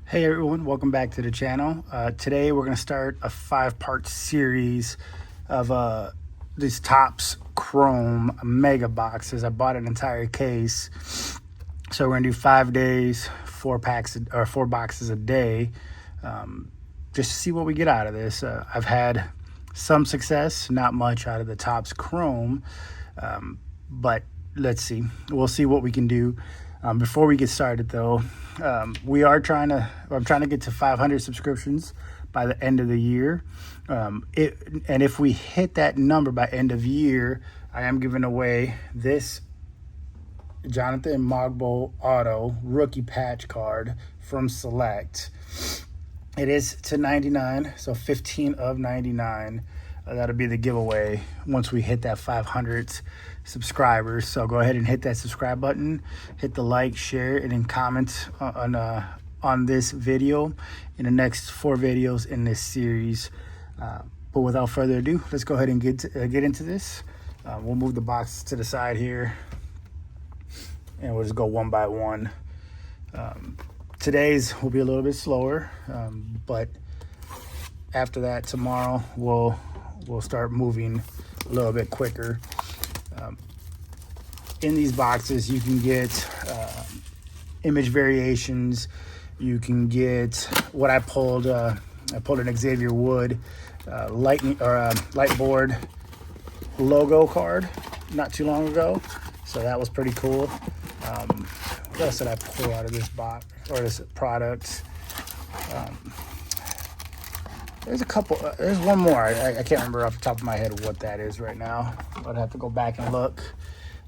Hey everyone, welcome back to the channel. Today we're going to start a 5-part series of these Topps Chrome mega boxes. I bought an entire case, so we're going to do 5 days, 4 boxes a day, just to see what we get out of this. I've had some success, not much out of the Topps Chrome, but let's see. We'll see what we can do. Before we get started, though, I'm trying to get to 500 subscriptions by the end of the year. And if we hit that number by end of year, I am giving away this Jonathan Mogbo Auto rookie patch card from Select. It is to 99, so 15 of 99. That'll be the giveaway once we hit that 500 subscribers. So go ahead and hit that subscribe button, hit the like, share, and then comment on this video in the next 4 videos in this series. But without further ado, let's go ahead and get into this. We'll move the box to the side here, and we'll just go one by one. Today's will be a little bit slower, but after that, tomorrow we'll start moving a little bit quicker. In these boxes, you can get image variations. You can get what I pulled. I pulled an Xavier Wood light board logo card not too long ago, so that was pretty cool. What else did I pull out of this box or this product? There's a couple. There's one more. I can't remember off the top of my head what that is right now. I'd have to go back and look.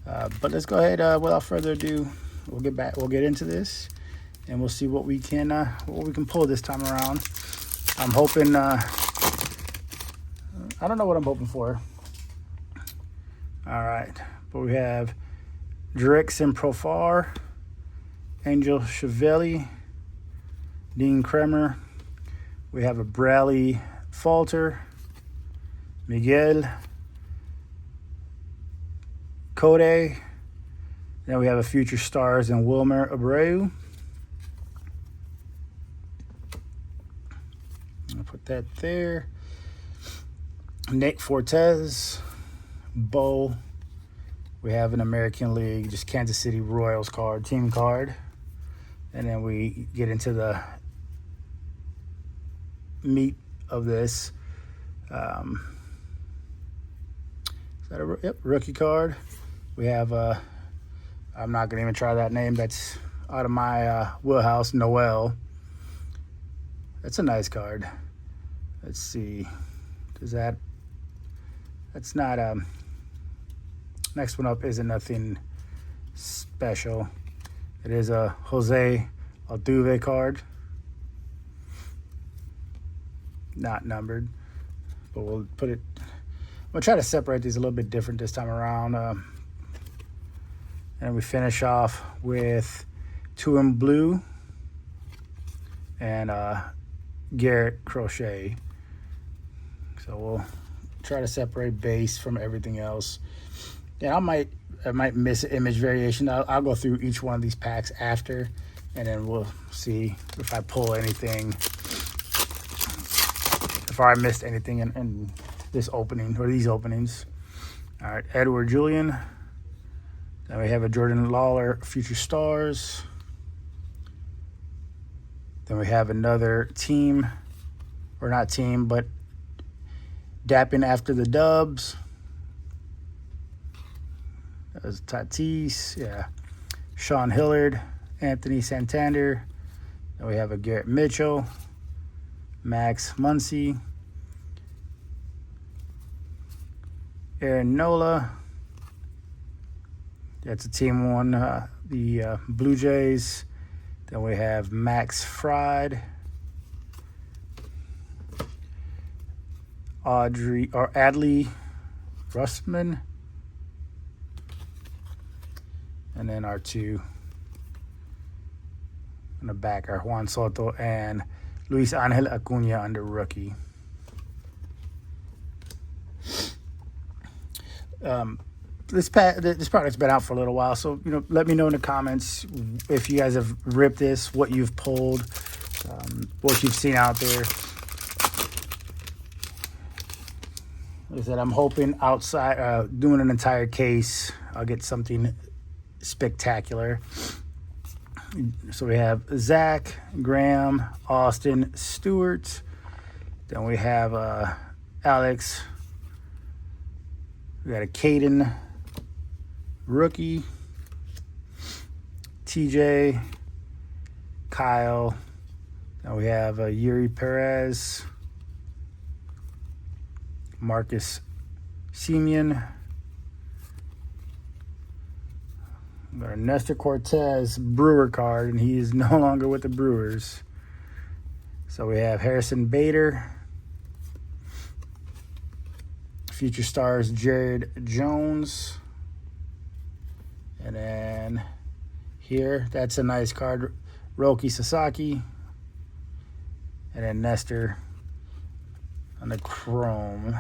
But let's go ahead. Without further ado, we'll get into this, and we'll see what we can pull this time around. I'm hoping. I don't know what I'm hoping for. All right, but we have Jurickson Profar, Angel Chevelli, Dean Kremer. We have a Bradley Falter, Miguel Code. Then we have a Future Stars and Wilmer Abreu. I'll put that there. Nick Fortes, Bo. We have an American League, just Kansas City Royals card, team card. And then we get into the meat of this. Is that a rookie card? We have I'm not gonna even try that name. That's out of my wheelhouse. Noel. That's a nice card. Let's see. That's not next one up isn't nothing special. It is a Jose Altuve card. Not numbered, but we'll try to separate these a little bit different this time around. And we finish off with 2 in blue and Garrett Crochet. So we'll try to separate base from everything else. And I might miss an image variation. I'll go through each one of these packs after, and then we'll see if I pull anything. If I missed anything in this opening or these openings. All right, Edward Julian. Then we have a Jordan Lawler Future Stars. Then we have another team, or not team, but dapping after the Dubs. That was Tatis, yeah. Sean Hillard, Anthony Santander. Then we have a Garrett Mitchell, Max Muncy, Aaron Nola. That's a team one, the Blue Jays. Then we have Max Fried, Adley Rustman, and then our 2 in the back are Juan Soto and Luis Angel Acuna under rookie. This product's been out for a little while, so let me know in the comments if you guys have ripped this, what you've pulled, what you've seen out there. Like I said, I'm hoping outside, doing an entire case, I'll get something spectacular. So we have Zach, Graham, Austin, Stewart. Then we have Alex. We got a Caden, rookie. TJ, Kyle. Then we have Yuri Perez, Marcus Semien. We got a Nestor Cortez Brewer card, and he is no longer with the Brewers. So we have Harrison Bader, Future Stars Jared Jones, and then here, that's a nice card, Roki Sasaki, and then Nestor on the chrome.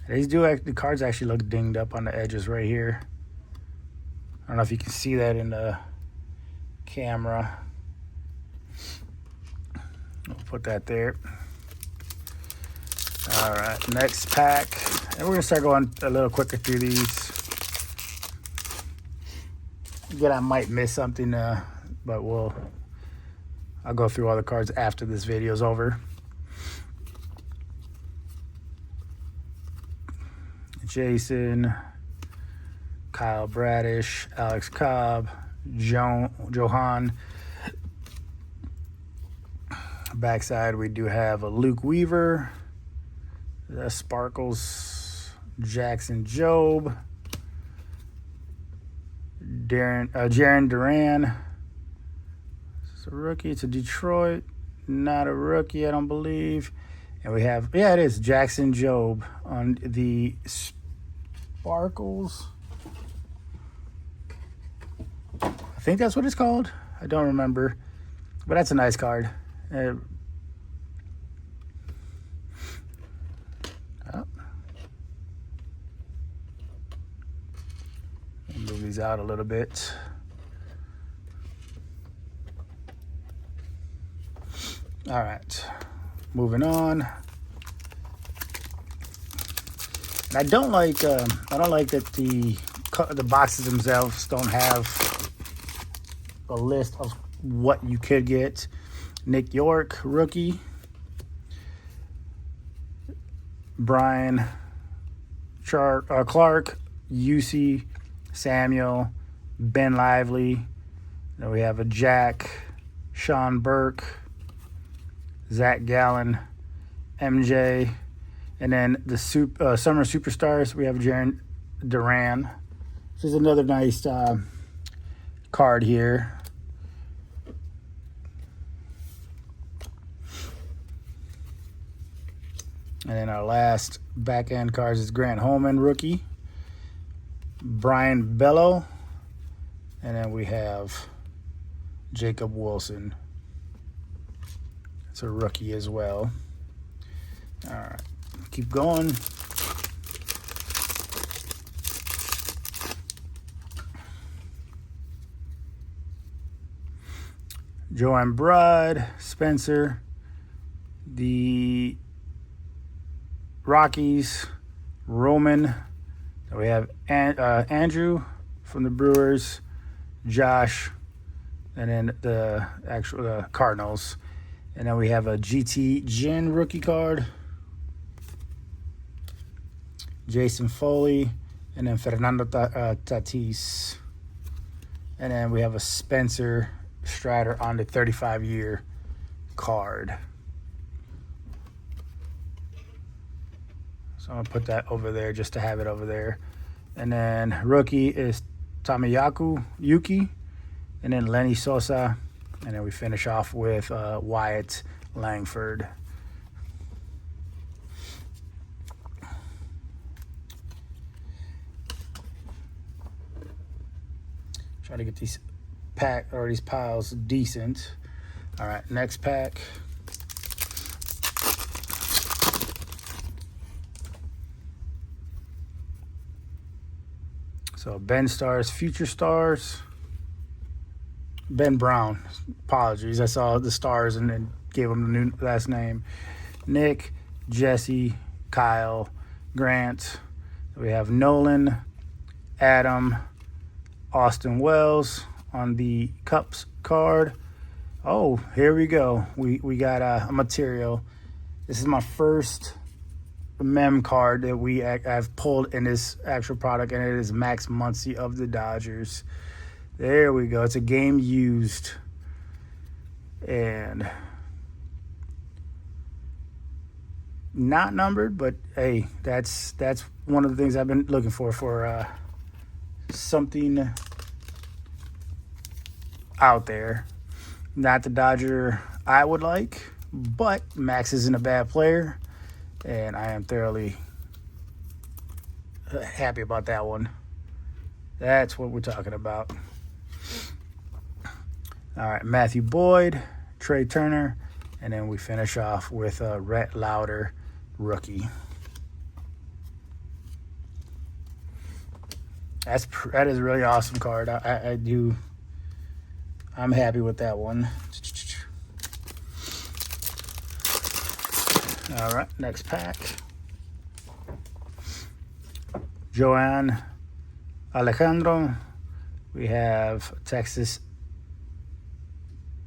The cards actually look dinged up on the edges right here. I don't know if you can see that in the camera. We'll put that there. All right, next pack. And we're gonna start going a little quicker through these. Again, I might miss something, but I'll go through all the cards after this video is over. Jason, Kyle Bradish, Alex Cobb, Johan. Backside, we do have a Luke Weaver, Sparkles, Jackson Job, Jaron Duran. It's a rookie. It's a Detroit. Not a rookie, I don't believe. And we have, yeah, it is Jackson Job on the Sparkles. I think that's what it's called. I don't remember. But that's a nice card. Move these out a little bit. All right, moving on. I don't like that the boxes themselves don't have a list of what you could get. Nick York, rookie. Brian Clark, UC Samuel, Ben Lively. Then we have a Jack, Sean Burke, Zach Gallen, MJ, and then the Summer Superstars, we have Jaron Duran. This is another nice card here. And then our last back end cards is Grant Holman, rookie. Brian Bello. And then we have Jacob Wilson. It's a rookie as well. All right, keep going. Joanne Broad, Spencer, the Rockies, Roman. We have Andrew from the Brewers, Josh, and then the Cardinals. And then we have a GT Gin rookie card, Jason Foley, and then Fernando Tatis. And then we have a Spencer Strider on the 35-year card. So I'm going to put that over there just to have it over there. And then rookie is Tamayaku Yuki, and then Lenny Sosa. And then we finish off with Wyatt Langford. Try to get these these piles decent. All right, next pack. So Ben Stars, Future Stars. Ben Brown. Apologies. I saw the stars and then gave him the new last name. Nick, Jesse, Kyle, Grant. We have Nolan, Adam, Austin Wells on the Cups card. Oh, here we go. We got a material. This is my first mem card that I've pulled in this actual product, and it is Max Muncy of the Dodgers. There we go. It's a game used. And not numbered, but hey, that's one of the things I've been looking for something out there. Not the Dodger I would like, but Max isn't a bad player, and I am thoroughly happy about that one. That's what we're talking about. All right, Matthew Boyd, Trey Turner, and then we finish off with a Rhett Lauder rookie. That is a really awesome card. I'm happy with that one. All right, next pack. Joan Alejandro. We have Texas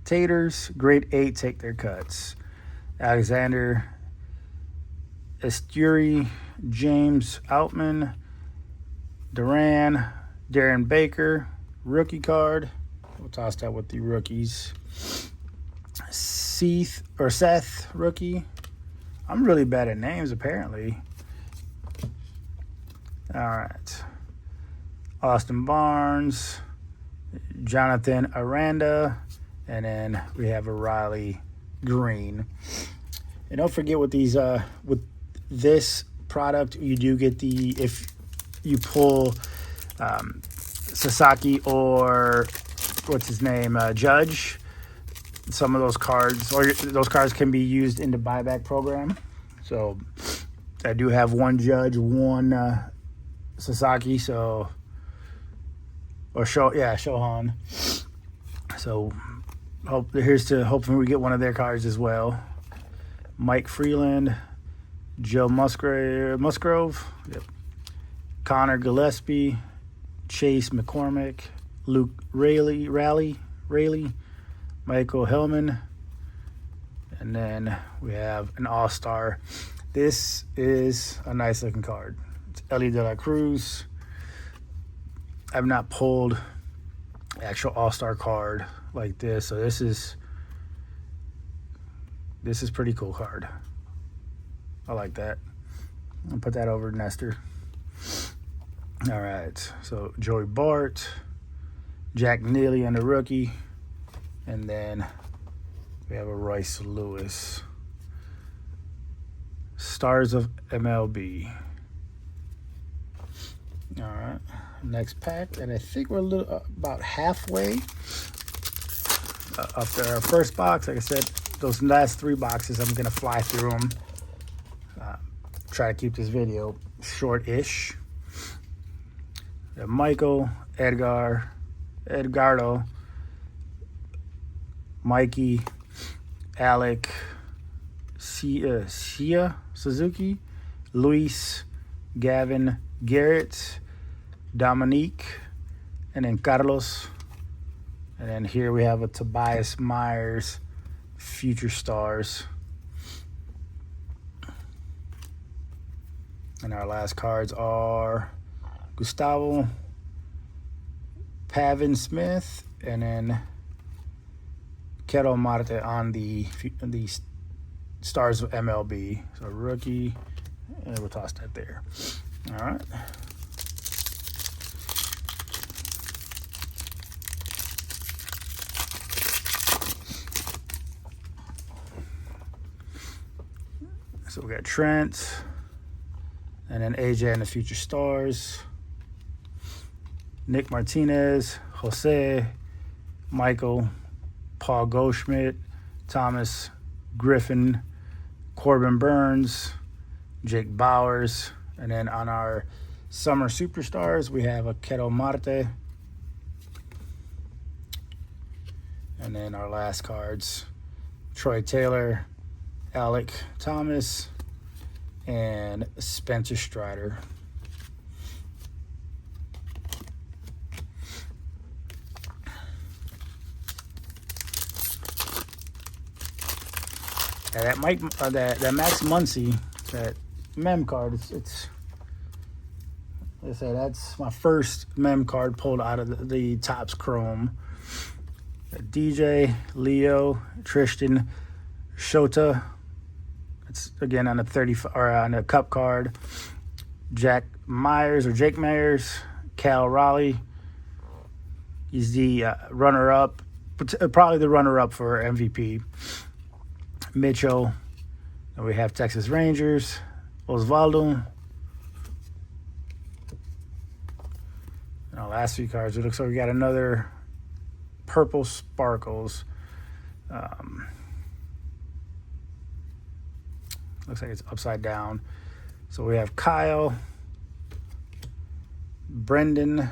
Taters, grade 8, take their cuts. Alexander Esturi, James Outman, Duran, Darren Baker, rookie card. We'll toss that with the rookies. Seth, rookie. I'm really bad at names, apparently. All right. Austin Barnes, Jonathan Aranda, and then we have a Riley Green. And don't forget with these, with this product, you do get if you pull Sasaki or what's his name, Judge. Some of those cards, or those cards can be used in the buyback program. So I do have one Judge, one Sasaki, Shohan. So here's to hoping we get one of their cards as well. Mike Freeland, Joe Musgrove, yep. Connor Gillespie, Chase McCormick, Luke Rayleigh, Michael Hellman, and then we have an all-star. This is a nice looking card. It's Ellie De La Cruz. I've not pulled an actual all-star card like this, so this is pretty cool card. I like that. I'll put that over Nestor. All right, so Joey Bart, Jack Neely and the rookie, and then we have a Royce Lewis. Stars of MLB. All right, next pack, and I think we're about halfway up to our first box. Like I said, those last 3 boxes, I'm gonna fly through them. Try to keep this video short-ish. Michael, Edgardo, Mikey, Alec, Sia Suzuki, Luis, Gavin, Garrett, Dominique, and then Carlos. And then here we have a Tobias Myers, Future Stars. And our last cards are Gustavo, Pavin Smith, and then Ketel Marte on the Stars of MLB. So rookie, and we'll toss that there. All right. So we got Trent, and then AJ and the Future Stars. Nick Martinez, Jose, Michael, Paul Goldschmidt, Thomas Griffin, Corbin Burns, Jake Bowers, and then on our Summer Superstars, we have a Ketel Marte. And then our last cards, Troy Taylor, Alec Thomas, and Spencer Strider. Yeah, that Max Muncy, that mem card, it's like I say, that's my first mem card pulled out of the Topps Chrome. DJ, Leo, Tristan, Shota. It's again on a 30 or on a cup card. Jake Myers, Cal Raleigh. He's the runner-up, probably the runner-up for MVP. Mitchell. And we have Texas Rangers, Osvaldo. And our last three cards, it looks like we got another Purple Sparkles. Looks like it's upside down. So we have Kyle, Brendan,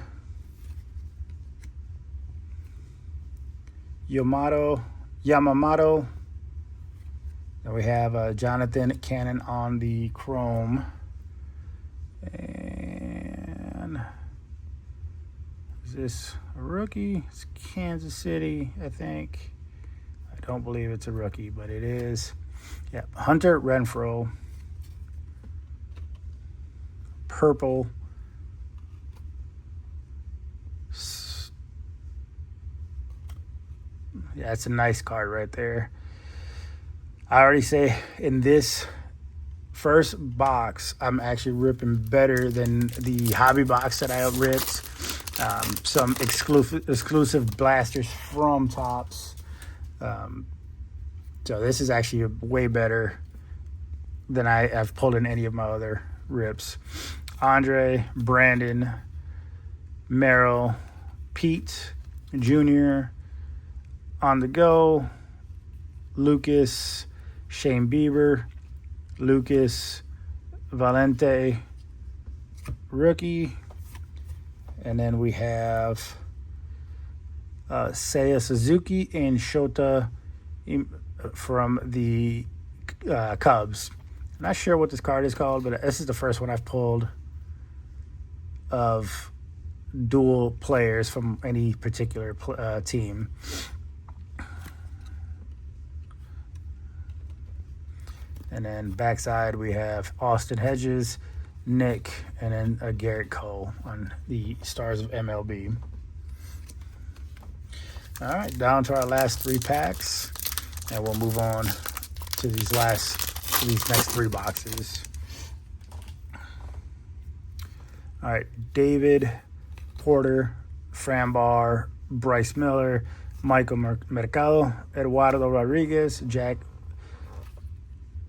Yamamoto. And we have Jonathan Cannon on the Chrome. And is this a rookie? It's Kansas City, I think. I don't believe it's a rookie, but it is. Yeah, Hunter Renfroe. Purple. Yeah, it's a nice card right there. I already say in this first box, I'm actually ripping better than the hobby box that I ripped. Some exclusive blasters from Topps. So this is actually way better than I've pulled in any of my other rips. Andre, Brandon, Merrill, Pete Jr., On the Go, Lucas, Shane Bieber, Lucas, Valente, rookie. And then we have Seiya Suzuki and Shota from the Cubs. I'm not sure what this card is called, but this is the first one I've pulled of dual players from any particular team. And then backside we have Austin Hedges, Nick, and then Garrett Cole on the Stars of MLB. All right, down to our last three packs, and we'll move on to these next three boxes. All right, David Porter, Fran Barr, Bryce Miller, Michael Mercado, Eduardo Rodriguez, Jack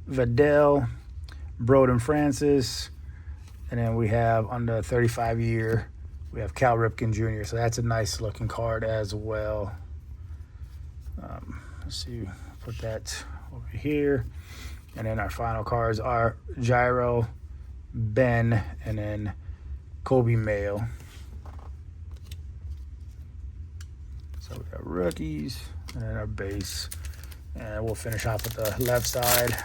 Vidal, Broden Francis, and then we have on the 35-year, we have Cal Ripken Jr. So that's a nice looking card as well. Let's see, put that over here. And then our final cards are Gyro, Ben, and then Kobe Mayo. So we got rookies and then our base. And we'll finish off with the left side.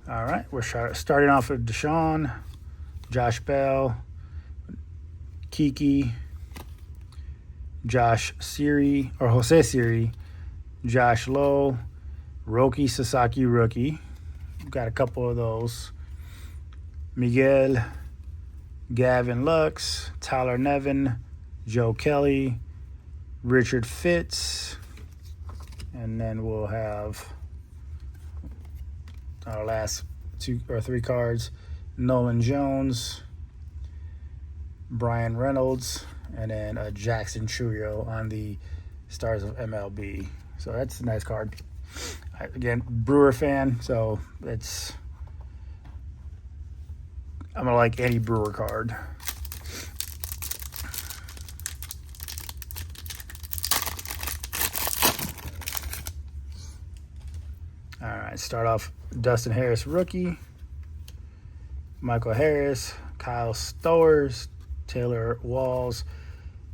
All right, we're starting off with Deshaun, Josh Bell, Kiki, Jose Siri, Josh Lowe, Roki Sasaki rookie. We've got a couple of those. Miguel, Gavin Lux, Tyler Nevin, Joe Kelly, Richard Fitz, and then we'll have our last 2 or 3 cards, Nolan Jones, Brian Reynolds, and then Jackson Chuyo on the Stars of MLB. So that's a nice card. Again, Brewer fan, so I'm gonna like any Brewer card. All right. right, start off Dustin Harris, rookie. Michael Harris, Kyle Stowers, Taylor Walls,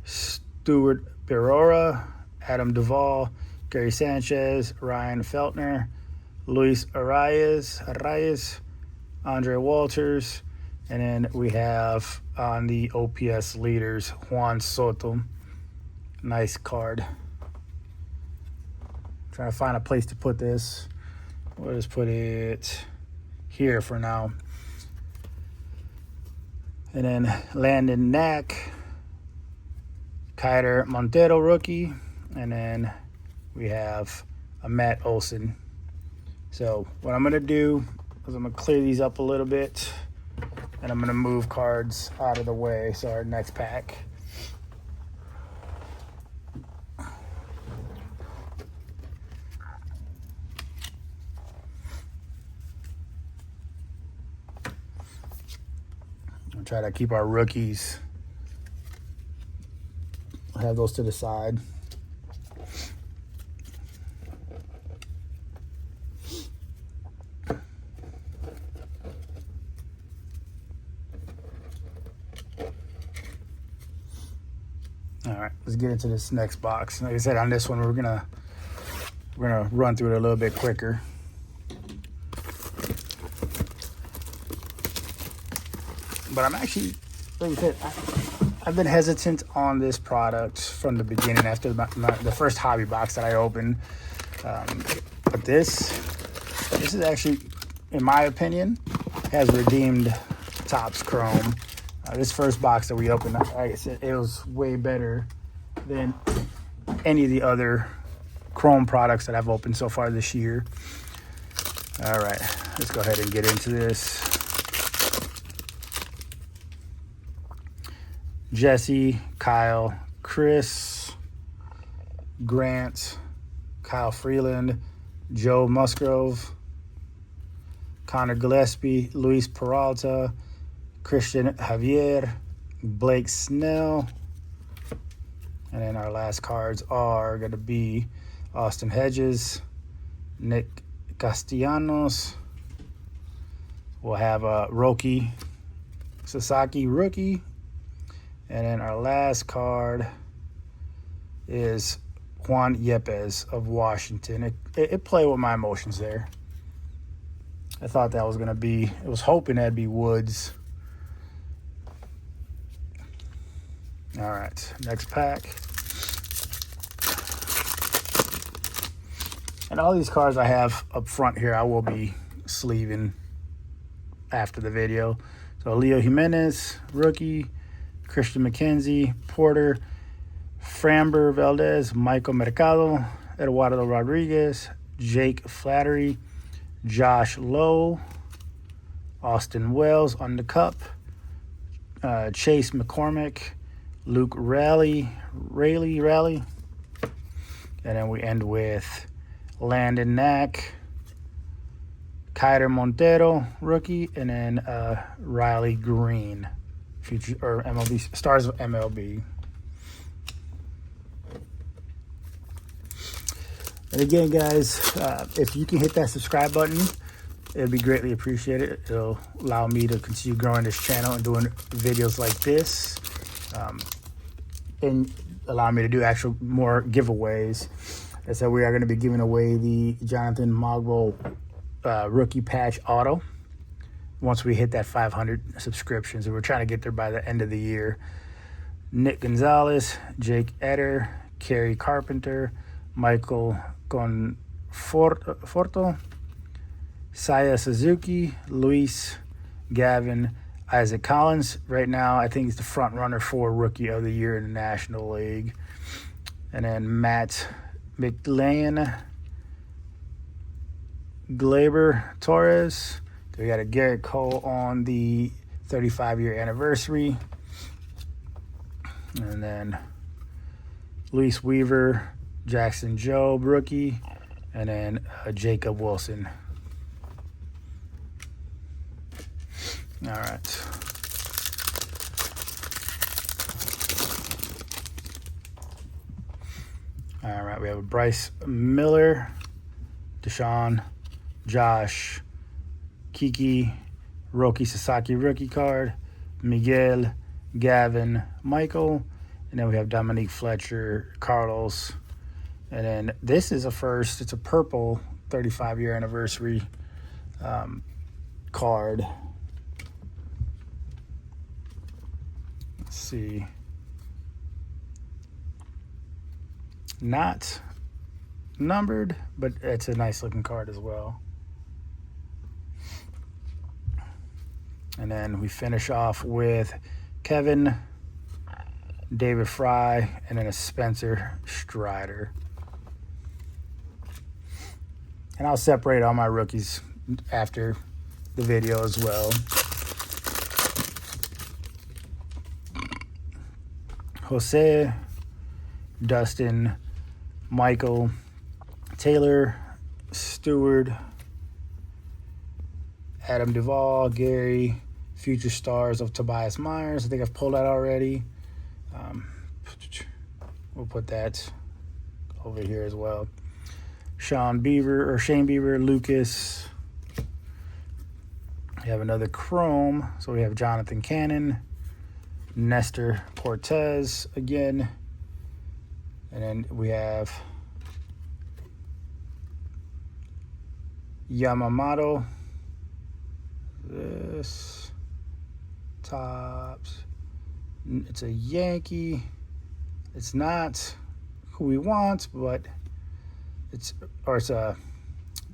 Stuart Berora, Adam Duvall, Gary Sanchez, Ryan Feltner, Luis Arias, Andre Walters, and then we have on the OPS leaders, Juan Soto. Nice card. Trying to find a place to put this. We'll just put it here for now. And then Landon Knack, Kiter Montero, rookie. And then we have a Matt Olson. So what I'm going to do is I'm going to clear these up a little bit. And I'm going to move cards out of the way. So our next pack. I'll try to keep our rookies. I'll have those to the side. All right, let's get into this next box. Like I said, on this one, we're gonna run through it a little bit quicker. But I'm actually, like I said, I've been hesitant on this product from the beginning after the first hobby box that I opened. But this is actually, in my opinion, has redeemed Topps Chrome. This first box that we opened, like I said, it was way better than any of the other Chrome products that I've opened so far this year. All right, let's go ahead and get into this. Jesse, Kyle, Chris, Grant, Kyle Freeland, Joe Musgrove, Connor Gillespie, Luis Peralta, Christian Javier, Blake Snell, and then our last cards are going to be Austin Hedges, Nick Castellanos. We'll have Roki Sasaki, rookie. And then our last card is Juan Yepes of Washington. It played with my emotions there. I thought that was going to be, I was hoping that'd be Woods. All right, next pack. And all these cards I have up front here, I will be sleeving after the video. So Leo Jimenez, rookie. Christian McKenzie, Porter, Framber Valdez, Michael Mercado, Eduardo Rodriguez, Jake Flattery, Josh Lowe, Austin Wells on the cup, Chase McCormick, Luke Raleigh, and then we end with Landon Knack, Kiter Montero, rookie, and then Riley Green, future or MLB stars of MLB. And again, guys, if you can hit that subscribe button, it'd be greatly appreciated. It'll allow me to continue growing this channel and doing videos like this, and allow me to do actual more giveaways. I said we are going to be giving away the Jonathan Mogul rookie patch auto once we hit that 500 subscriptions, and we're trying to get there by the end of the year. Nick Gonzalez, Jake Eder, Kerry Carpenter, Michael Conforto, Saya Suzuki, Luis Gavin, Isaac Collins. Right now, I think he's the front runner for Rookie of the Year in the National League. And then Matt McLean, Glaber Torres. We got a Garrett Cole on the 35-year anniversary. And then Luis Weaver, Jackson Jobe, rookie. And then Jacob Wilson. All right. All right, we have a Bryce Miller, Deshaun Josh, Kiki, Roki Sasaki rookie card, Miguel, Gavin, Michael, and then we have Dominique Fletcher, Carlos, and then this is a first. It's a purple 35-year anniversary card. Let's see. Not numbered, but it's a nice looking card as well. And then we finish off with Kevin, David Fry, and then a Spencer Strider. And I'll separate all my rookies after the video as well. Jose, Dustin, Michael, Taylor, Stewart, Adam Duvall, Gary, future stars of Tobias Myers. I think I've pulled that already. We'll put that over here as well. Shane Bieber, Lucas. We have another Chrome. So we have Jonathan Cannon, Nestor Cortez again. And then we have Yamamoto. This Topps. It's a Yankee. It's not who we want, but it's a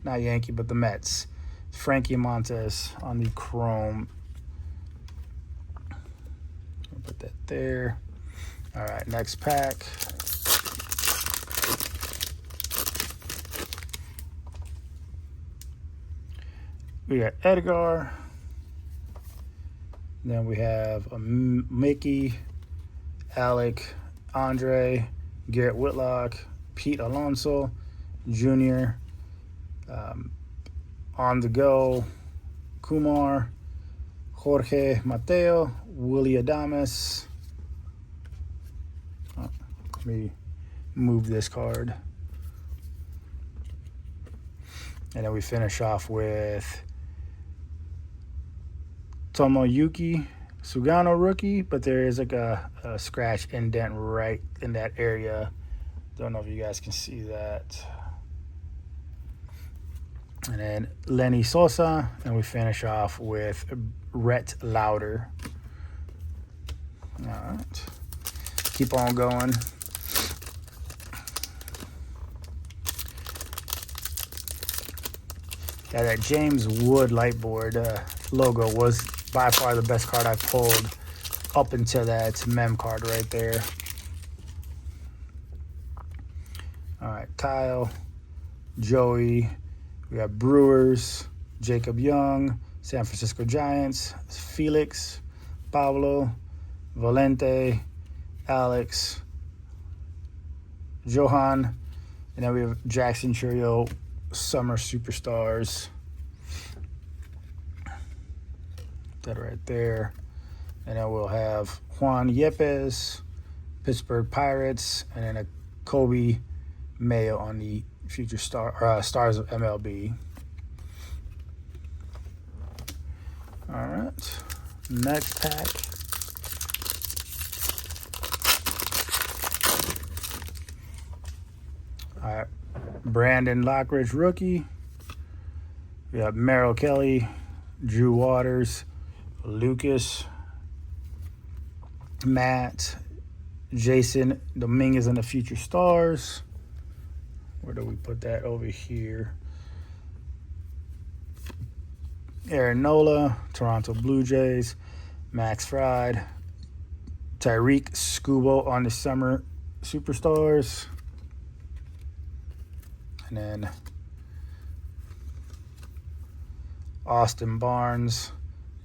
not Yankee, but the Mets. Frankie Montes on the Chrome. I'll put that there. All right, next pack. We got Edgar. Then we have a Mickey, Alec, Andre, Garrett Whitlock, Pete Alonso, Jr., On the Go, Kumar, Jorge Mateo, Willie Adames. Oh, let me move this card. And then we finish off with Tomoyuki Sugano rookie, but there is like a scratch indent right in that area. Don't know if you guys can see that. And then Lenny Sosa, and we finish off with Rhett Lauder. All right, keep on going. Yeah, that James Wood Lightboard logo was by far the best card I pulled up until that mem card right there. All right, Kyle, Joey, we got Brewers, Jacob Young, San Francisco Giants, Felix, Pablo, Valente, Alex, Johan, and then we have Jackson Churio, Summer Superstars. That right there. And then we'll have Juan Yepes, Pittsburgh Pirates, and then a Kobe Mayo on the future stars of MLB. All right, next pack. All right, Brandon Lockridge rookie. We have Merrill Kelly, Drew Waters, Lucas, Matt, Jason Dominguez and the future stars. Where do we put that? Over here. Aaron Nola, Toronto Blue Jays, Max Fried, Tyreek Scubo on the Summer Superstars. And then Austin Barnes,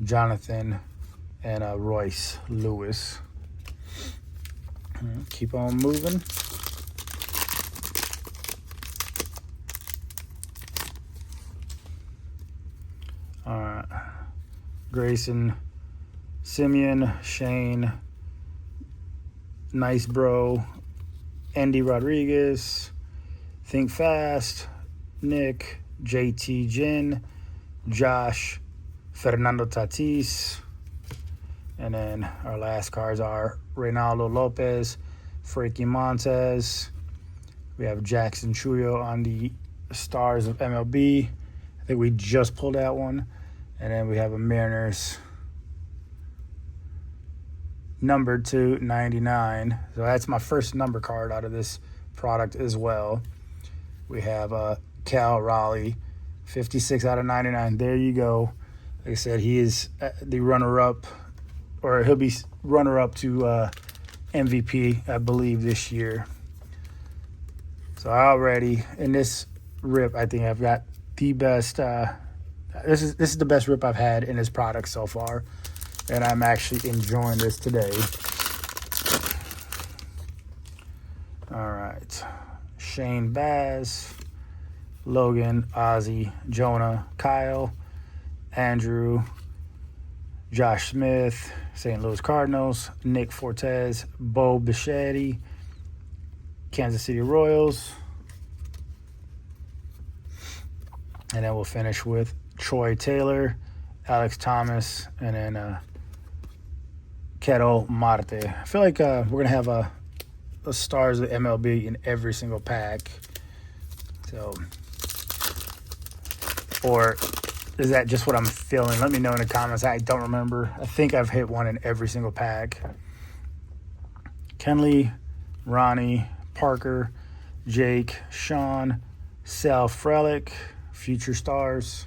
Jonathan, and Royce Lewis. Keep on moving. All right. Grayson, Simeon, Shane, Nice Bro, Andy Rodriguez, Think Fast, Nick, JT Ginn, Josh, Fernando Tatis. And then our last cards are Reynaldo Lopez, Frankie Montes. We have Jackson Chuyo on the Stars of MLB. I think we just pulled that one. And then we have a Mariners numbered to 99. So that's my first number card out of this product as well. We have Cal Raleigh, 56 out of 99. There you go. Like I said, he is the runner-up, or he'll be runner-up to MVP, I believe, this year. So already in this rip, I think I've got the best. This is the best rip I've had in this product so far, and I'm actually enjoying this today. All right, Shane Baz, Logan, Ozzie, Jonah, Kyle, Andrew, Josh Smith, St. Louis Cardinals, Nick Fortes, Bo Bichetti, Kansas City Royals. And then we'll finish with Troy Taylor, Alex Thomas, and then Ketel Marte. I feel like we're going to have a Stars of MLB in every single pack. So, or is that just what I'm feeling? Let me know in the comments. I don't remember. I think I've hit one in every single pack. Kenley, Ronnie, Parker, Jake, Sean, Sal Frelick, Future Stars,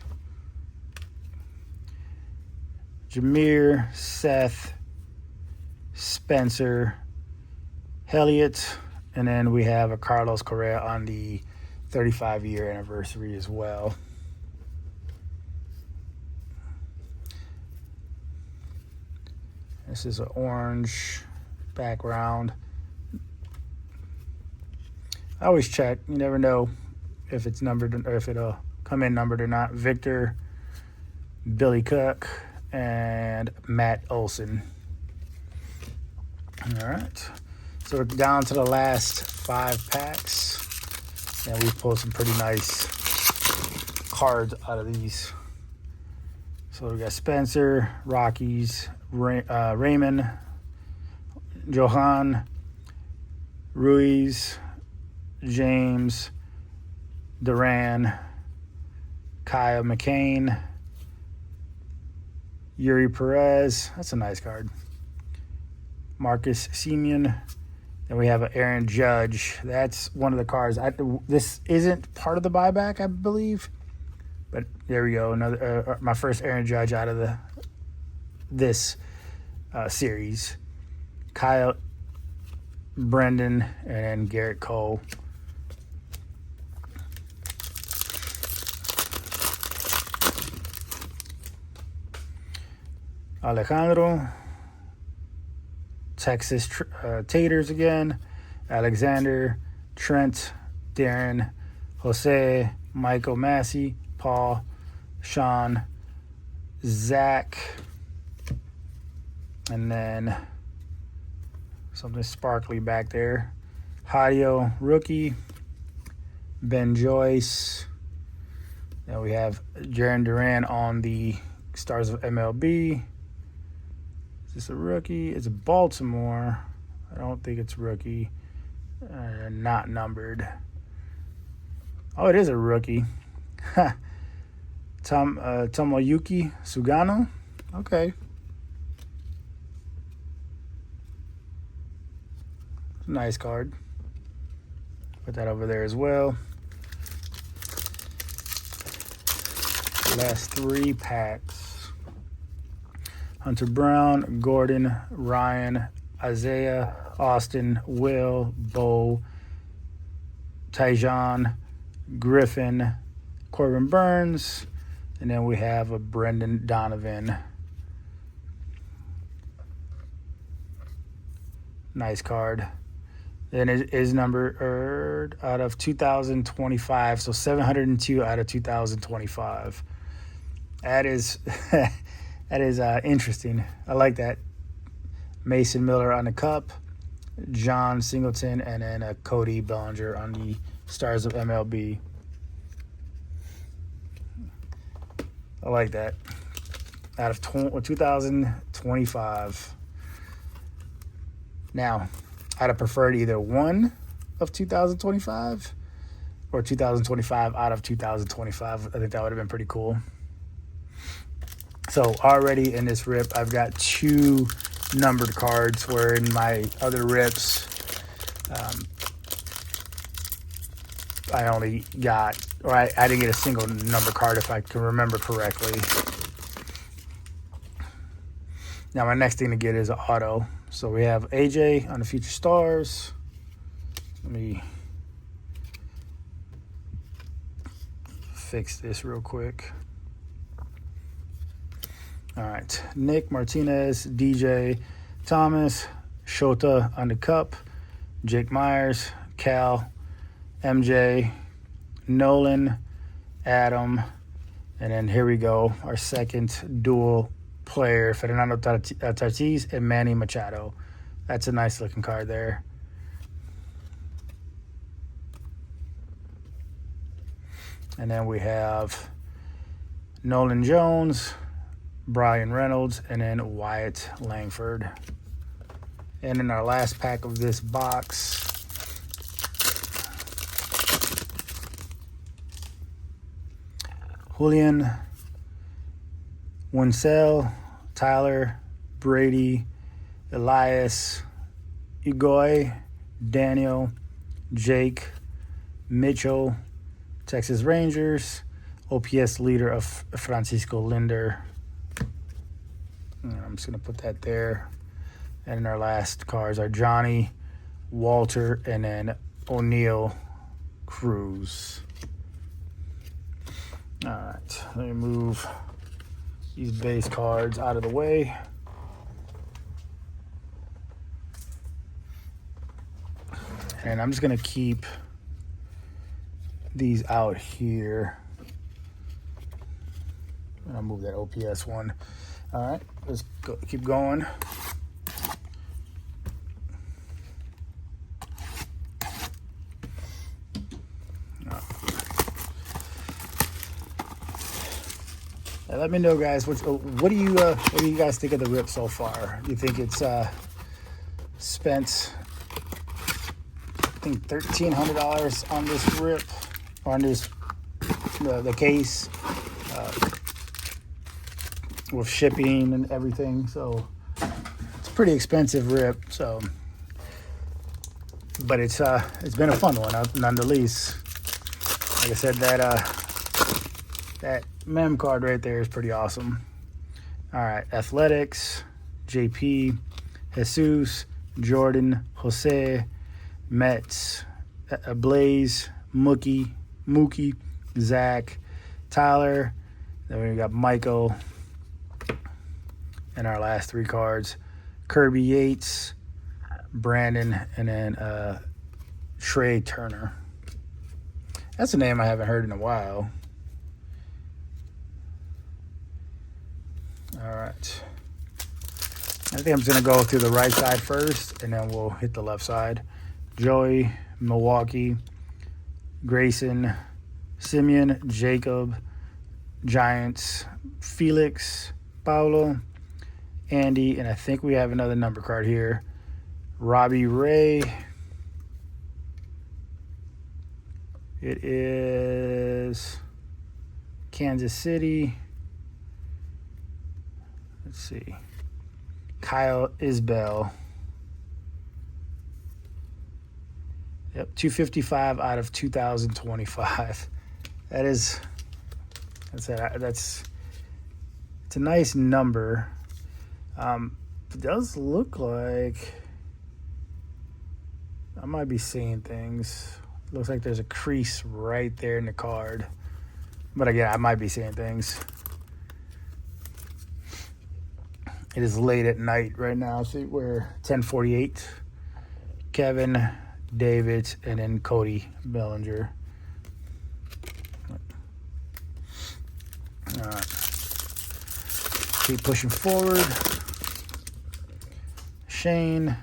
Jameer, Seth, Spencer, Elliott, and then we have a Carlos Correa on the 35-year anniversary as well. This is an orange background. I always check. You never know if it's numbered or if it'll come in numbered or not. Victor, Billy Cook, and Matt Olson. All right. So we're down to the last 5 packs. And we've pulled some pretty nice cards out of these. So we got Spencer, Rockies, Raymond, Johan, Ruiz, James, Duran, Kyle McCain, Yuri Perez. That's a nice card. Marcus Semien. Then we have Aaron Judge. That's one of the cards. This isn't part of the buyback, I believe. But there we go. Another my first Aaron Judge out of this series. Kyle, Brendan, and Garrett Cole. Alejandro, Texas Taters again, Alexander, Trent, Darren, Jose, Michael Massey, Paul, Sean, Zach, and then something sparkly back there. Hadio, rookie, Ben Joyce. Then we have Jarren Duran on the Stars of MLB. Is this a rookie? It's Baltimore. I don't think it's rookie. Not numbered. Oh, it is a rookie. Tomoyuki Sugano. Okay. Nice card. Put that over there as well. Last 3 packs. Hunter Brown, Gordon, Ryan, Isaiah, Austin, Will, Bo, Tyjon, Griffin, Corbin Burns, and then we have a Brendan Donovan. Nice card. Then it is numbered out of 2025, so 702 out of 2025. That is that is interesting. I like that. Mason Miller on the cup, John Singleton, and then Cody Bellinger on the Stars of MLB. I like that. Out of 2025. Now, I'd have preferred either one of 2025 or 2025 out of 2025. I think that would have been pretty cool. So already in this rip, I've got 2 numbered cards, where in my other rips, I only got, or I didn't get a single number card, if I can remember correctly. Now my next thing to get is an auto. So we have AJ on the Future Stars. Let me fix this real quick. All right, Nick Martinez, DJ Thomas, Shota on the cup, Jake Myers, Cal, MJ, Nolan, Adam, and then here we go, our second dual player, Fernando Tatis and Manny Machado. That's a nice looking card there. And then we have Nolan Jones, Brian Reynolds, and then Wyatt Langford. And in our last pack of this box, Julian, Winsell, Tyler, Brady, Elias, Egoy, Daniel, Jake, Mitchell, Texas Rangers, OPS leader of Francisco Linder. And I'm just going to put that there. And in our last cards are Johnny, Walter, and then O'Neill Cruz. All right, let me move these base cards out of the way. And I'm just going to keep these out here. I'll move that OPS one. All right, let's go, keep going. Let me know, guys. What do you guys think of the rip so far? Do you think it's spent, I think, $1,300 on this rip, on this the case, with shipping and everything? So it's a pretty expensive rip. So, but it's been a fun one, none the least. Like I said, that mem card right there is pretty awesome. All right, Athletics, JP, Jesus, Jordan, Jose, Mets, Blaze, Mookie, Zach, Tyler. Then we got Michael. And our last 3 cards, Kirby Yates, Brandon, and then Trey Turner. That's a name I haven't heard in a while. All right. I think I'm just going to go through the right side first, and then we'll hit the left side. Joey, Milwaukee, Grayson, Simeon, Jacob, Giants, Felix, Paulo, Andy, and I think we have another number card here. Robbie Ray. It is Kansas City. Let's see. Kyle Isbell. Yep, 255 out of 2025. It's a nice number. It does look like I might be seeing things. Looks like there's a crease right there in the card. But again, I might be seeing things. It is late at night right now. So we're 10:48. Kevin, David, and then Cody Bellinger. All right. Keep pushing forward. Shane.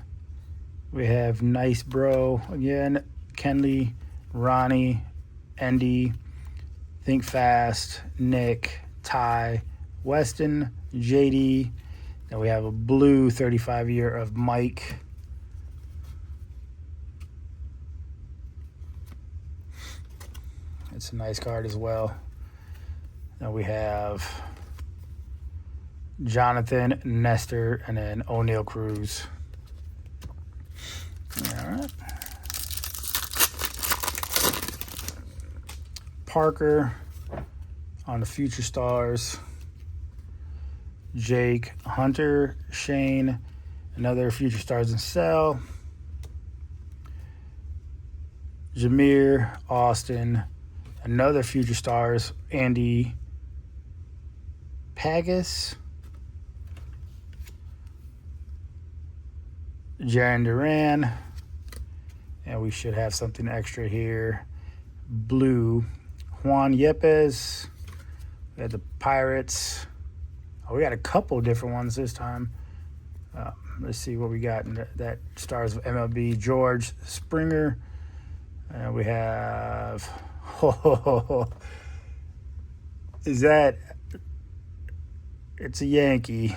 We have Nice Bro again. Kenley, Ronnie, Andy, Think Fast, Nick, Ty Weston, JD. Then we have a blue 35-year of Mike. It's a nice card as well. Then we have Jonathan, Nestor, and then O'Neal Cruz. All right. Parker on the Future Stars. Jake, Hunter, Shane, another Future Stars in Cell. Jameer, Austin, another Future Stars, Andy Pagas. Jaron Duran. And we should have something extra here. Blue, Juan Yepes. We had the Pirates. Oh, we got a couple different ones this time. Let's see what we got in that Stars of MLB. George Springer. And we have... is that... It's a Yankee.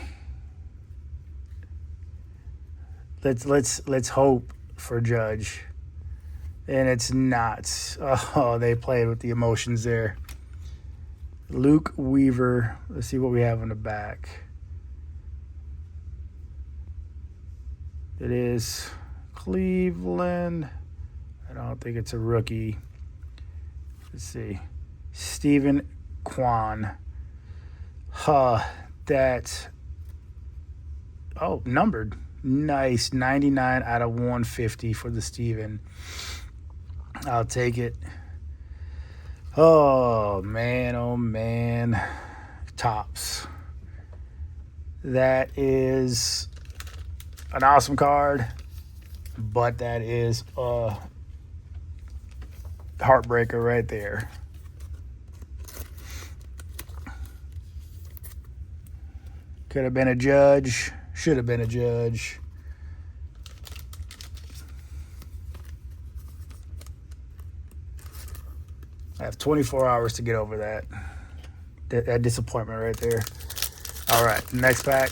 Let's hope for Judge. And it's not. Oh, they played with the emotions there. Luke Weaver. Let's see what we have on the back. It is Cleveland. I don't think it's a rookie. Let's see. Stephen Kwan. That's... Oh, numbered. Nice. 99 out of 150 for the Steven. I'll take it. Oh, man. Tops. That is an awesome card, but that is a heartbreaker right there. Could have been a Judge. Should have been a Judge. I have 24 hours to get over that disappointment right there. All right, next pack.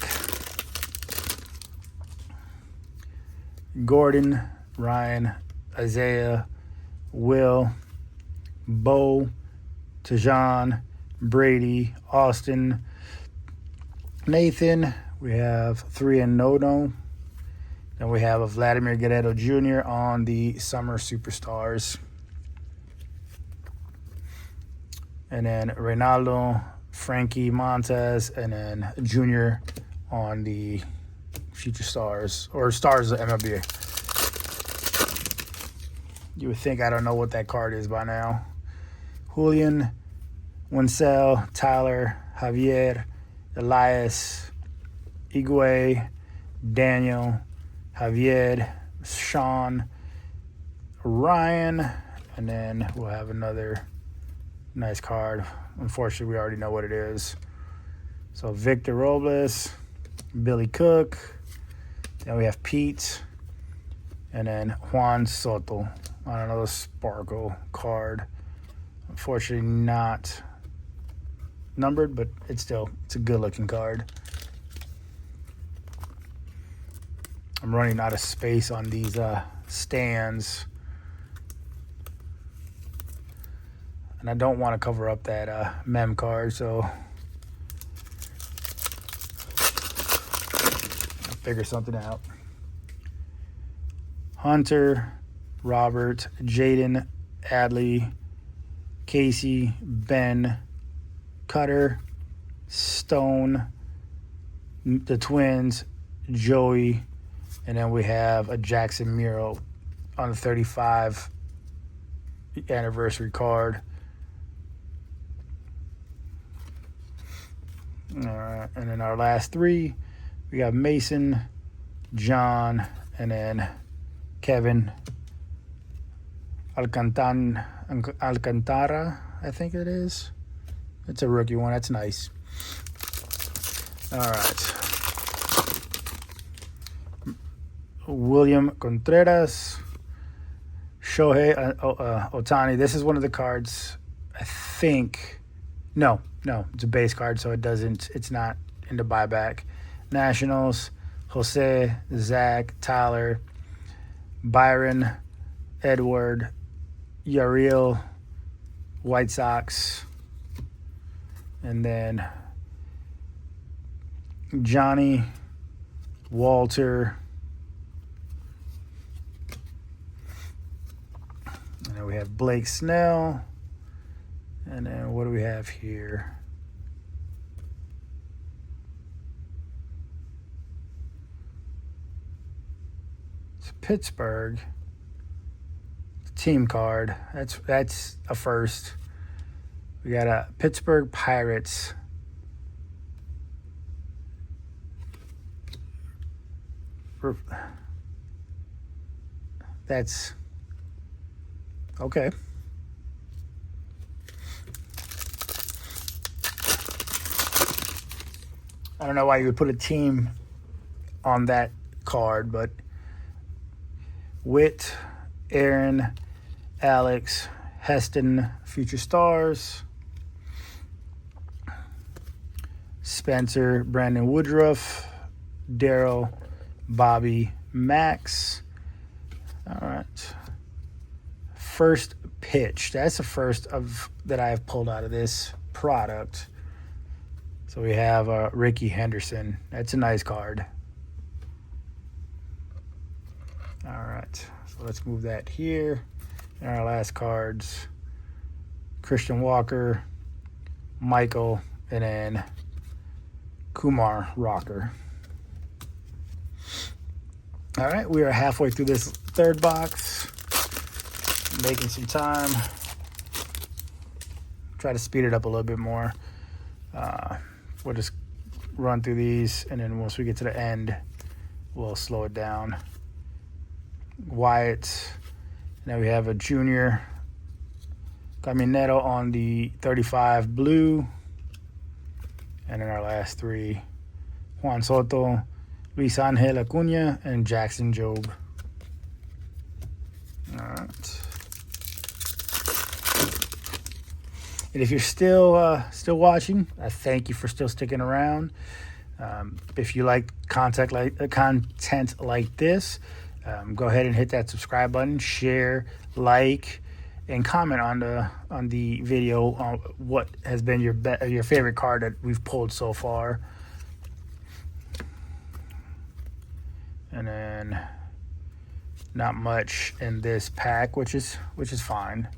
Gordon, Ryan, Isaiah, Will, Bo, Tajon, Brady, Austin, Nathan. We have 3 in Nono. Then we have a Vladimir Guerrero Jr. on the Summer Superstars. And then Reynaldo, Frankie Montez, and then Junior on the Future Stars, or Stars of MLB. You would think I don't know what that card is by now. Julian, Winsell, Tyler, Javier, Elias, Igwe, Daniel, Javier, Sean, Ryan, and then we'll have another nice card. Unfortunately, we already know what it is. So Victor Robles, Billy Cook, then we have Pete, and then Juan Soto on another Sparkle card. Unfortunately, not numbered, but it's a good looking card. I'm running out of space on these stands, and I don't want to cover up that mem card, so I'll figure something out. Hunter, Robert, Jaden, Adley, Casey, Ben, Cutter, Stone, the Twins, Joey, and then we have a Jackson Mural on the 35 anniversary card. All right, and then our last 3, we got Mason, John, and then Kevin Alcantara, I think it is. It's a rookie one. That's nice. All right. William Contreras, Shohei Ohtani. This is one of the cards, I think. No, No, it's a base card, so it's not in the buyback. Nationals, Jose, Zach, Tyler, Byron, Edward, Yariel, White Sox, and then Johnny, Walter, and then we have Blake Snell, and then what do we have here? It's Pittsburgh team card. That's a first. We got a Pittsburgh Pirates. That's okay. I don't know why you would put a team on that card, but Witt, Aaron, Alex, Heston, Future Stars, Spencer, Brandon Woodruff, Daryl, Bobby, Max. All right. First pitch. That's the first of that I have pulled out of this product. So we have Ricky Henderson. That's a nice card. All right. So let's move that here. And our last cards, Christian Walker, Michael, and then Kumar Rocker. All right, we are halfway through this third box. Making some time. Try to speed it up a little bit more. We'll just run through these, and then once we get to the end, we'll slow it down. Wyatt. Now we have a junior Caminero on the 35 blue. And then our last three, Juan Soto, Luis Angel Acuna, and Jackson Jobe. All right. And if you're still watching, I thank you for still sticking around. If you like content like this, go ahead and hit that subscribe button, share, like, and comment on the video on what has been your favorite card that we've pulled so far. And then not much in this pack, which is fine.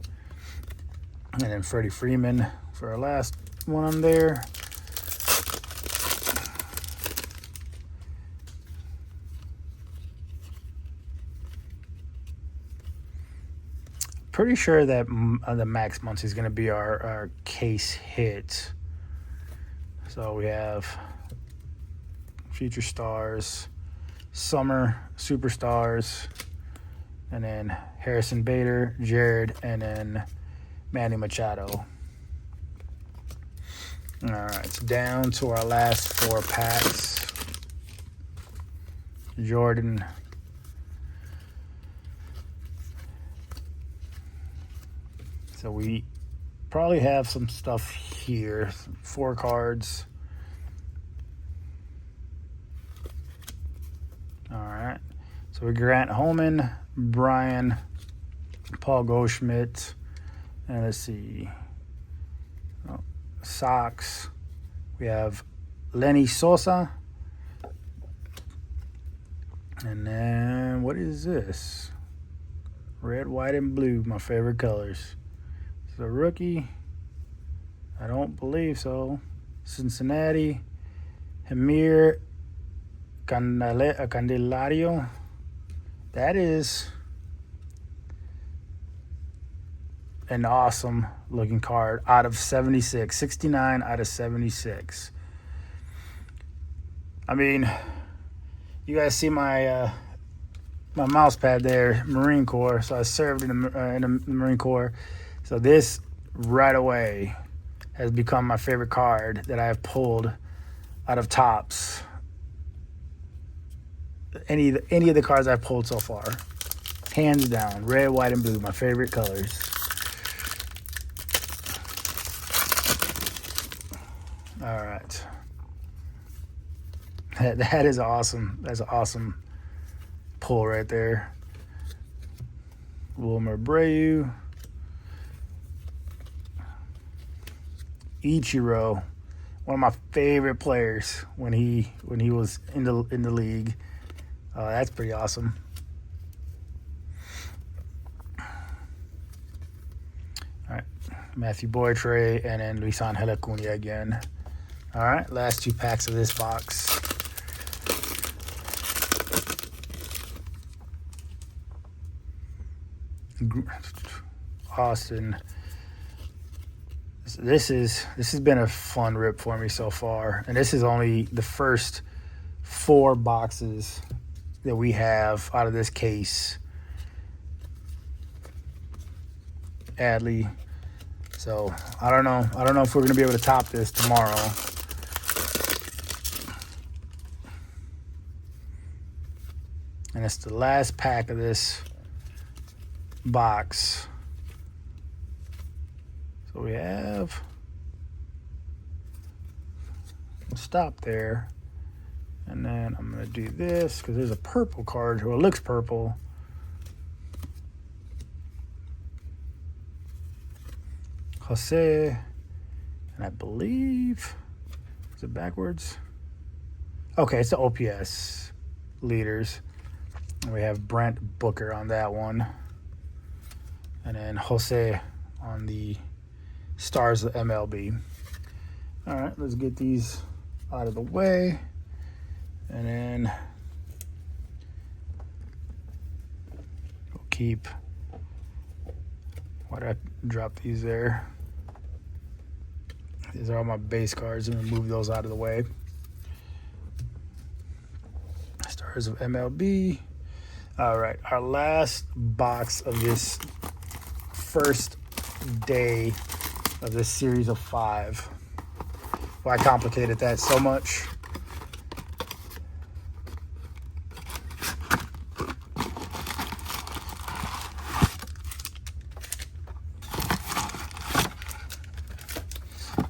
And then Freddie Freeman for our last one on there. Pretty sure that the Max Muncy is going to be our case hit. So we have Future Stars, Summer Superstars, and then Harrison Bader, Jared, and then Manny Machado. All right, it's down to our last four packs. Jordan. So we probably have some stuff here. 4 cards. All right. So we Grant Holman, Brian, Paul Goldschmidt, and let's see. Sox. We have Lenny Sosa. And then what is this? Red, white, and blue, my favorite colors. It's a rookie. I don't believe so. Cincinnati. Hamir Candelario. That is an awesome looking card out of 76. 69 out of 76. I mean, you guys see my my mouse pad there, Marine Corps. So I served in the Marine Corps. So this right away has become my favorite card that I have pulled out of Topps. Any of the cards I've pulled so far, hands down, red, white, and blue, my favorite colors. That is awesome. That's an awesome pull right there. Wilmer Abreu. Ichiro, one of my favorite players when he was in the league. That's pretty awesome. All right, Matthew Boytre and then Luis Angel Acuna again. All right, last 2 packs of this box. Austin. This has been a fun rip for me so far, and this is only the first 4 boxes that we have out of this case. Adley. So I don't know if we're gonna be able to top this tomorrow. And it's the last pack of this box. So we have, we'll stop there, and then I'm going to do this because there's a purple card, well, it looks purple. Jose, and I believe, is it backwards? Okay, it's the OPS leaders. And we have Brent Booker on that one, and then Jose on the Stars of MLB. All right, let's get these out of the way, and then we'll keep. Why did I drop these there? These are all my base cards, and move those out of the way. Stars of MLB. All right, our last box of this first day of this series of 5. Why I complicated that so much.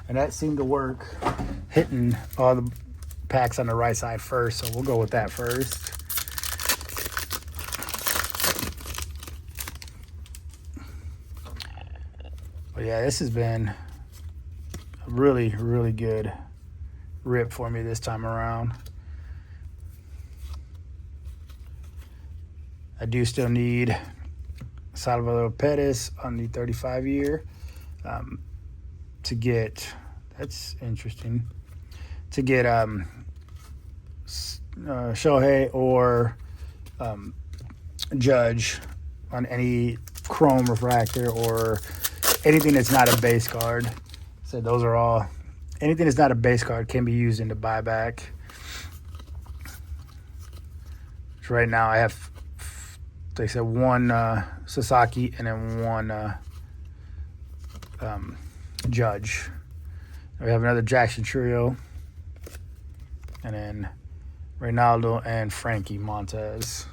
And that seemed to work, hitting all the packs on the right side first, so we'll go with that first. But yeah, this has been a really, really good rip for me this time around. I do still need Salvador Perez on the 35-year to get, that's interesting, to get Shohei or Judge on any chrome refractor or anything that's not a base card. So those are all, anything that's not a base card can be used in the buyback. So right now I have, like I said, 1 Sasaki and then 1 Judge. We have another Jackson Trio, and then Reynaldo and Frankie Montez.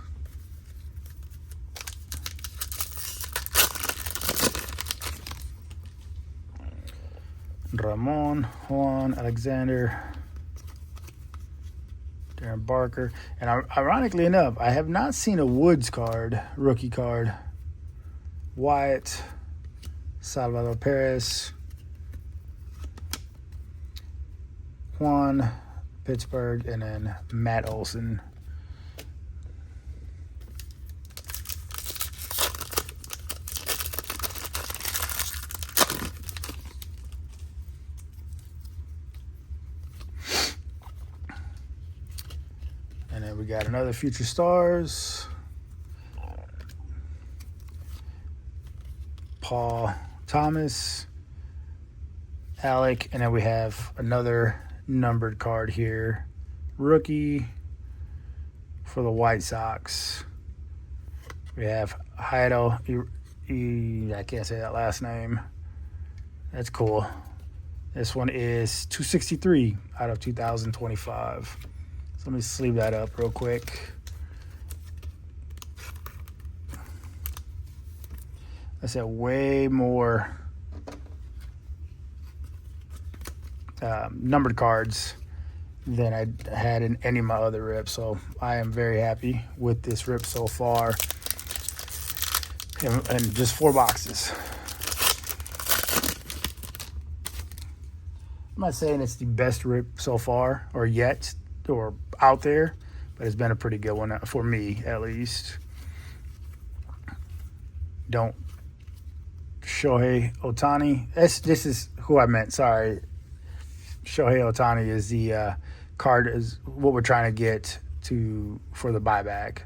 Ramon, Juan, Alexander, Darren Barker. And ironically enough, I have not seen a Woods card, rookie card. Wyatt, Salvador Perez, Juan, Pittsburgh, and then Matt Olson. And then we got another Future Stars. Paul Thomas, Alec, and then we have another numbered card here. Rookie for the White Sox. We have Heido. I can't say that last name. That's cool. This one is 263 out of 2025. So let me sleeve that up real quick. I said way more numbered cards than I had in any of my other rips. So I am very happy with this rip so far. And just 4 boxes. I'm not saying it's the best rip so far or yet or out there, but it's been a pretty good one for me at least. Don't Shohei Ohtani. This is who I meant. Sorry. Shohei Ohtani is the card is what we're trying to get for the buyback.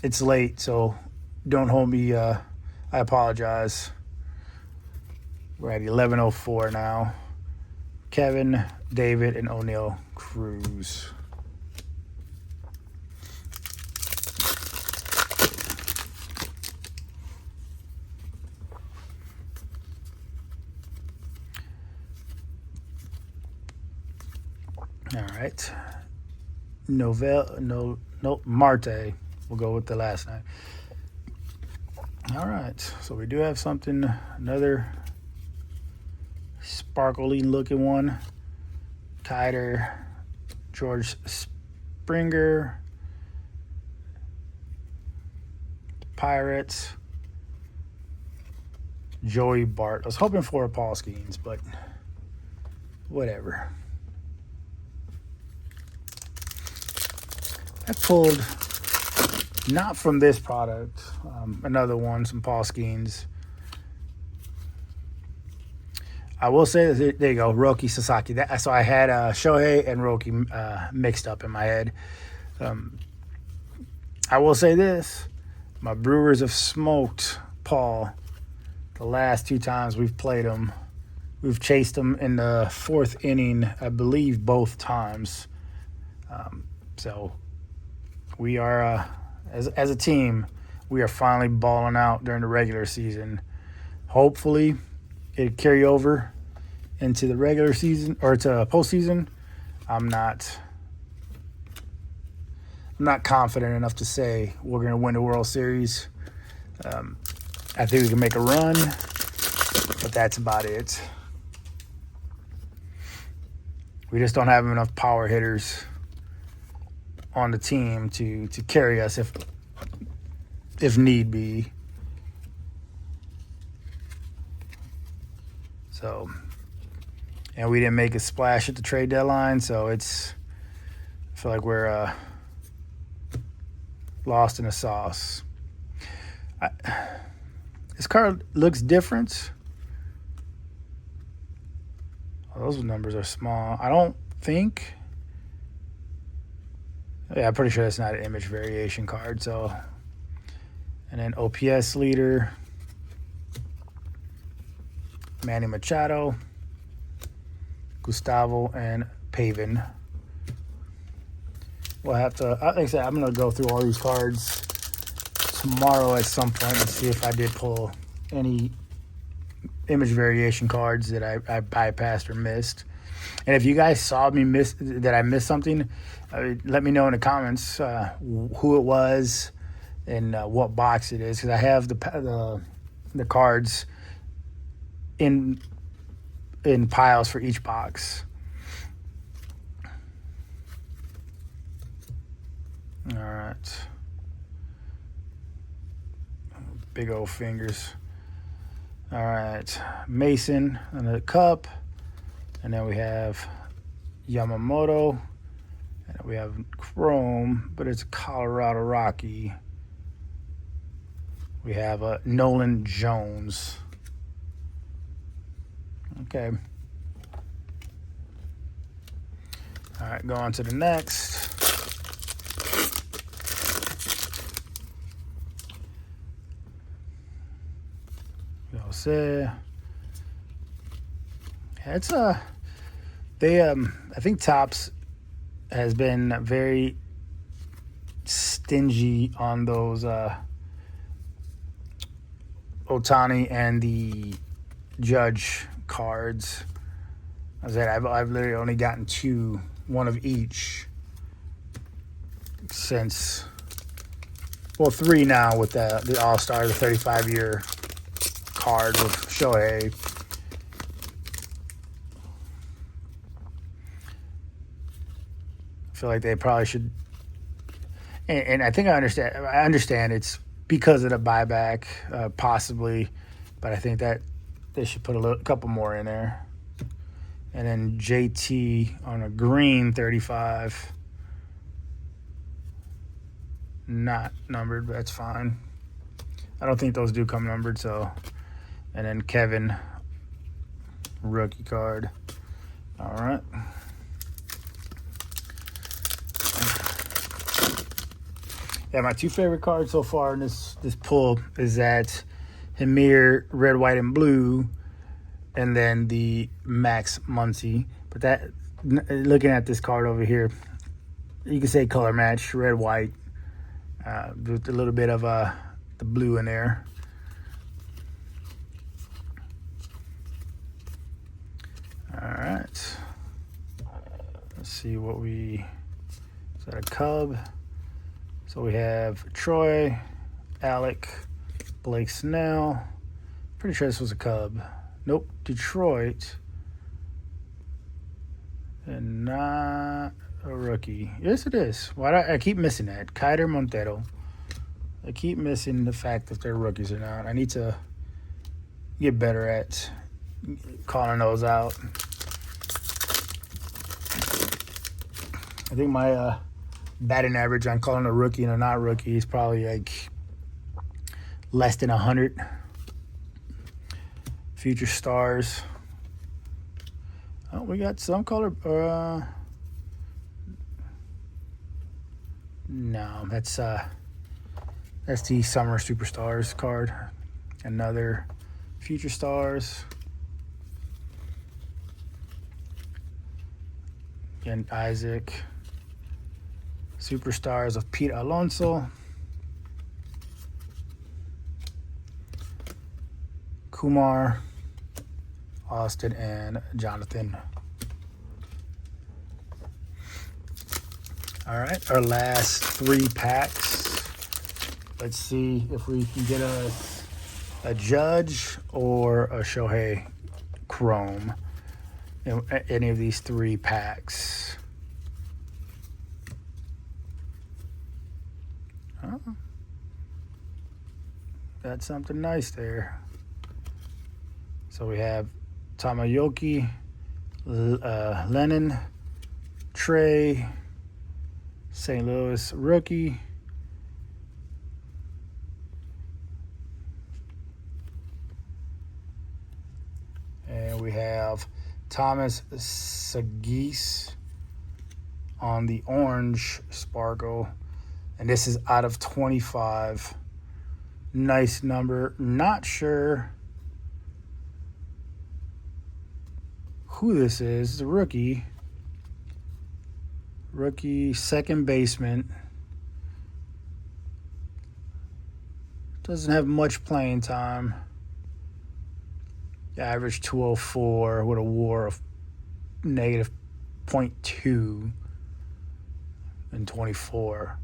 It's late, so don't hold me. I apologize. We're at 11:04 now. Kevin, David, and O'Neal Cruz. All right. Marte. We'll go with the last name. All right. So we do have something, another sparkly looking one. Kiter, George Springer, Pirates, Joey Bart. I was hoping for a Paul Skeens, but whatever. I pulled, not from this product, another one, some Paul Skeens. I will say that, there you go, Roki Sasaki. So I had Shohei and Roki mixed up in my head. I will say this. My Brewers have smoked Paul the last 2 times we've played them. We've chased them in the 4th inning, I believe, both times. So we are, as a team, we are finally balling out during the regular season. Hopefully, it carry over into the regular season or to postseason. I'm not confident enough to say we're going to win the World Series. I think we can make a run, but that's about it. We just don't have enough power hitters on the team to carry us if need be. So, and we didn't make a splash at the trade deadline, so I feel like we're lost in the sauce. This card looks different. Oh, those numbers are small. I don't think. Yeah, I'm pretty sure that's not an image variation card. So, and then OPS leader, Manny Machado, Gustavo, and Pavin. We'll have to, like I said, I'm going to go through all these cards tomorrow at some point and see if I did pull any image variation cards that I bypassed or missed. And if you guys saw me that I missed something, let me know in the comments who it was and what box it is, because I have the cards in piles for each box. All right. Big old fingers. All right. Mason on the cup. And then we have Yamamoto. And we have Chrome, but it's Colorado Rocky. We have Nolan Jones. Okay. All right, go on to the next. Jose. It's I think Topps has been very stingy on those Ohtani and the Judge cards. I said I've literally only gotten 2, one of each since, well, 3 now with the All-Star, the 35-year card with Shohei. feel like they probably should. And I think I understand it's because of the buyback, possibly, but I think that they should put a couple more in there. And then JT on a green 35. Not numbered, but that's fine. I don't think those do come numbered, so. And then Kevin, rookie card. All right. Yeah, my two favorite cards so far in this pull is that Hamir red, white, and blue, and then the Max Muncy. But that, looking at this card over here, you can say color match, red, white, with a little bit of the blue in there. All right. Let's see what is that a Cub? So we have Troy, Alec, Blake Snell. Pretty sure this was a Cub. Nope, Detroit. And not a rookie. Yes, it is. Why do I keep missing that? Keider Montero. I keep missing the fact that they're rookies or not. I need to get better at calling those out. I think my batting average on calling a rookie and a not rookie is probably like less than 100. Future stars. Oh, we got some color. No, that's the Summer Superstars card. Another future stars. Again, Isaac. Superstars of Pete Alonso. Kumar, Austin, and Jonathan. All right, our last 3 packs. Let's see if we can get a Judge or a Shohei Chrome in any of these 3 packs. Oh, got something nice there. So we have Tamayoki, Lennon, Trey, St. Louis rookie, and we have Thomas Sagis on the orange Sparkle, and this is out of 25. Nice number. Not sure who this is. It's a rookie. Rookie second baseman. Doesn't have much playing time. Average 204 with a WAR of negative 0.2 in 24.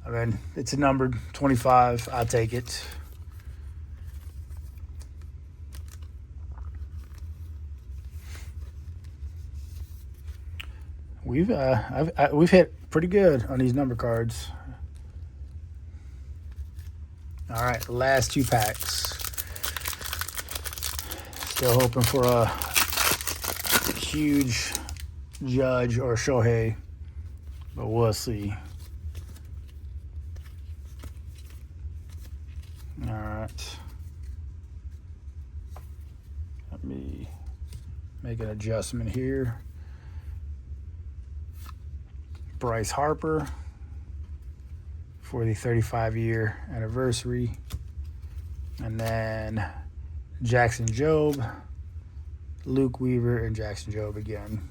I mean, it's a numbered 25. I'll take it. We've hit pretty good on these number cards. All right, last 2 packs. Still hoping for a huge Judge or Shohei, but we'll see. All right. Let me make an adjustment here. Bryce Harper for the 35-year anniversary. And then Jackson Jobe, Luke Weaver, and Jackson Jobe again.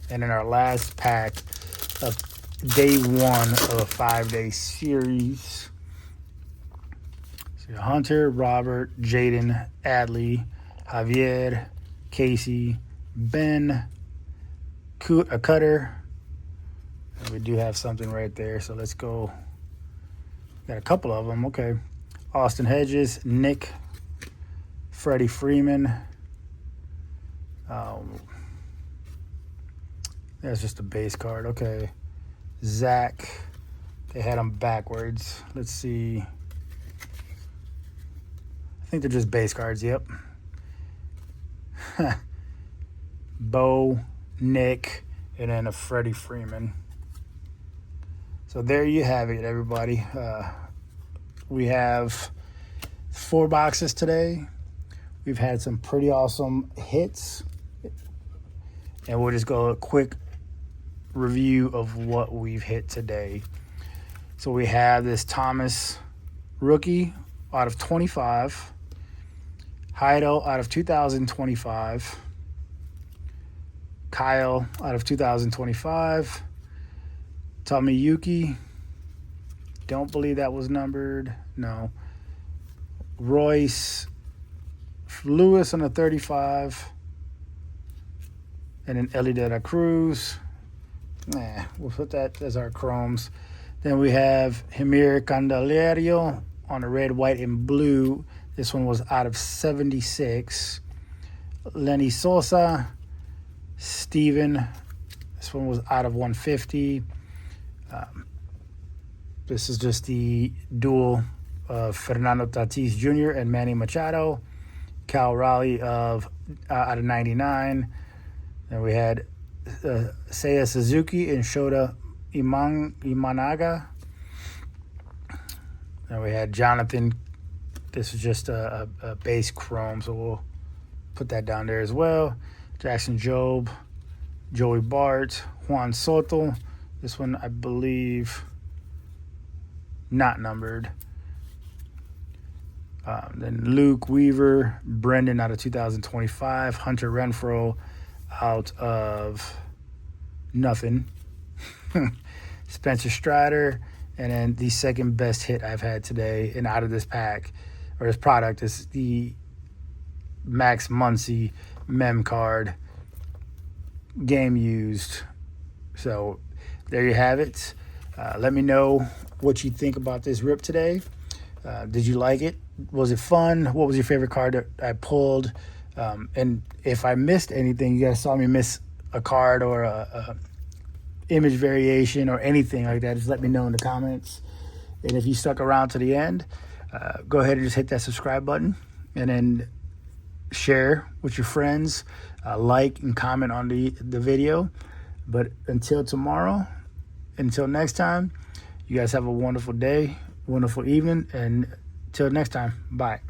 And in our last pack of day 1 of a 5-day series, so Hunter, Robert, Jaden, Adley, Javier, Casey, Ben, Cutter. And we do have something right there, so let's go. Got a couple of them. Okay. Austin Hedges, Nick, Freddie Freeman, That's just a base card. Okay. Zach. They had them backwards. Let's see. I think they're just base cards. Yep. Bo, Nick, and then a Freddie Freeman. So there you have it, everybody. We have 4 boxes today. We've had some pretty awesome hits. And we'll just go a quick review of what we've hit today. So we have this Thomas rookie out of 25. Heido out of 2025. Kyle out of 2025. Tomiyuki. Don't believe that was numbered. No. Royce. Lewis on a 35. And then Ellie De La Cruz. We'll put that as our chromes. Then we have Jeimer Candelario on a red, white, and blue. This one was out of 76. Lenny Sosa. Steven. This one was out of 150. This is just the duel of Fernando Tatis Jr. and Manny Machado. Cal Raleigh out of 99. Then we had Seiya Suzuki and Shota Imanaga. Then we had Jonathan. This is just a base chrome, so we'll put that down there as well. Jackson Jobe, Joey Bart, Juan Soto. This one, I believe, not numbered. Then Luke Weaver, Brendan out of 2025, Hunter Renfroe out of nothing, Spencer Strider, and then the second best hit I've had today and out of this pack, or this product, is the Max Muncy mem card, game used. So there you have it. Let me know what you think about this rip today. Did you like it? Was it fun? What was your favorite card that I pulled? And if I missed anything, you guys saw me miss a card or a image variation or anything like that, just let me know in the comments. And if you stuck around to the end, go ahead and just hit that subscribe button and then share with your friends, like and comment on the video. But until tomorrow, until next time, you guys have a wonderful day, wonderful evening, and till next time, bye.